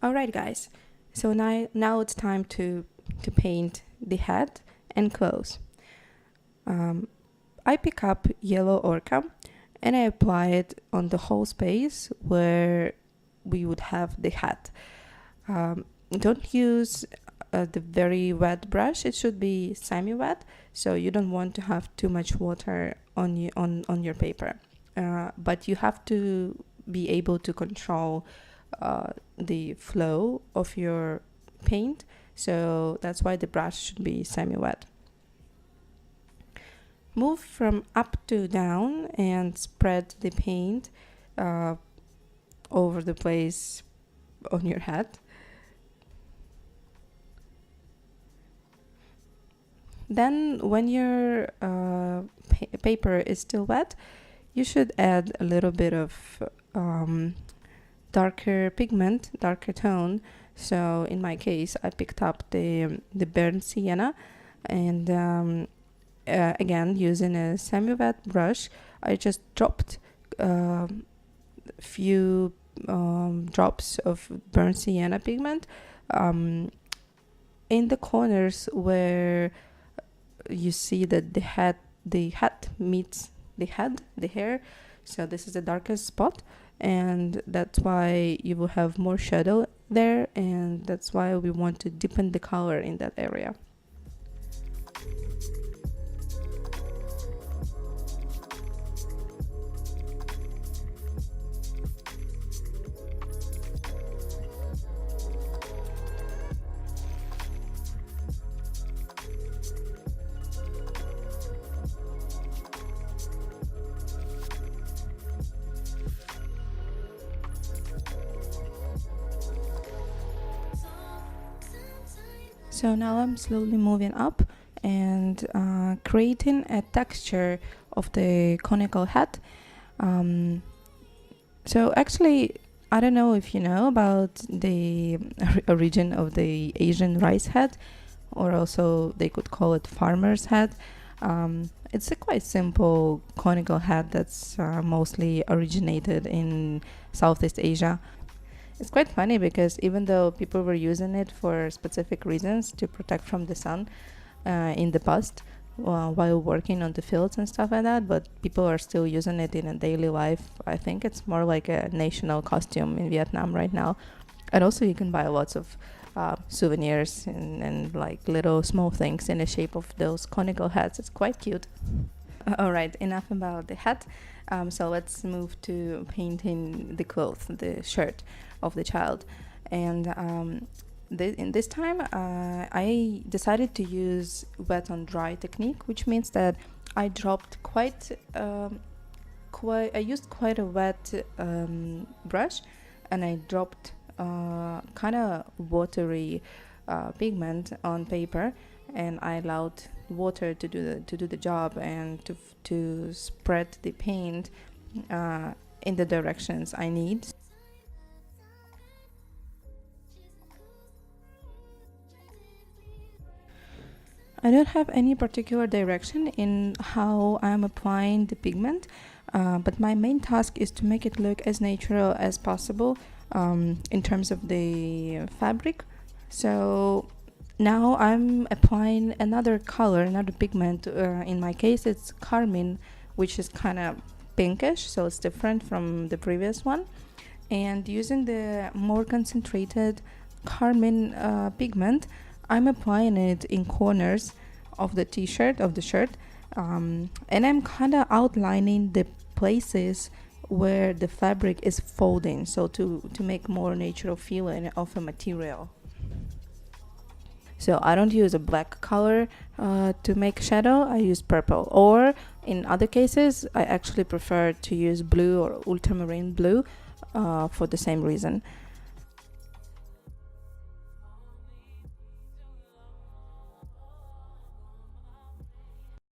Alright guys, so now it's time to paint the head and clothes. I pick up yellow ochre and I apply it on the whole space where we would have the head. Don't use the very wet brush. It should be semi-wet, so you don't want to have too much water on your paper. But you have to be able to control the flow of your paint, so that's why the brush should be semi-wet. Move from up to down and spread the paint over the place on your head. Then when your paper is still wet, you should add a little bit of darker pigment, darker tone. So in my case, I picked up the burnt sienna, and again, using a semi-wet brush, I just dropped a few drops of burnt sienna pigment in the corners where you see that the head meets the hair. So this is the darkest spot, and that's why you will have more shadow there, and that's why we want to deepen the color in that area. So now I'm slowly moving up and creating a texture of the conical head. So actually, I don't know if you know about the origin of the Asian rice head, or also they could call it farmer's head. It's a quite simple conical head that's mostly originated in Southeast Asia. It's quite funny because even though people were using it for specific reasons to protect from the sun in the past while working on the fields and stuff like that, but people are still using it in a daily life. I think it's more like a national costume in Vietnam right now. And also you can buy lots of souvenirs and like little small things in the shape of those conical heads. It's quite cute. All right, enough about the hat. So let's move to painting the clothes, the shirt of the child. And in this time, I decided to use wet on dry technique, which means that I dropped I used quite a wet brush, and I dropped kind of watery pigment on paper, and I allowed water to do the job and to spread the paint in the directions I need. I don't have any particular direction in how I'm applying the pigment, but my main task is to make it look as natural as possible in terms of the fabric. So now I'm applying another color, another pigment. In my case, it's carmine, which is kind of pinkish, so it's different from the previous one. And using the more concentrated carmine pigment, I'm applying it in corners of the shirt, and I'm kind of outlining the places where the fabric is folding, so to make more natural feeling of a material. So I don't use a black color to make shadow. I use purple, or in other cases I actually prefer to use blue or ultramarine blue for the same reason.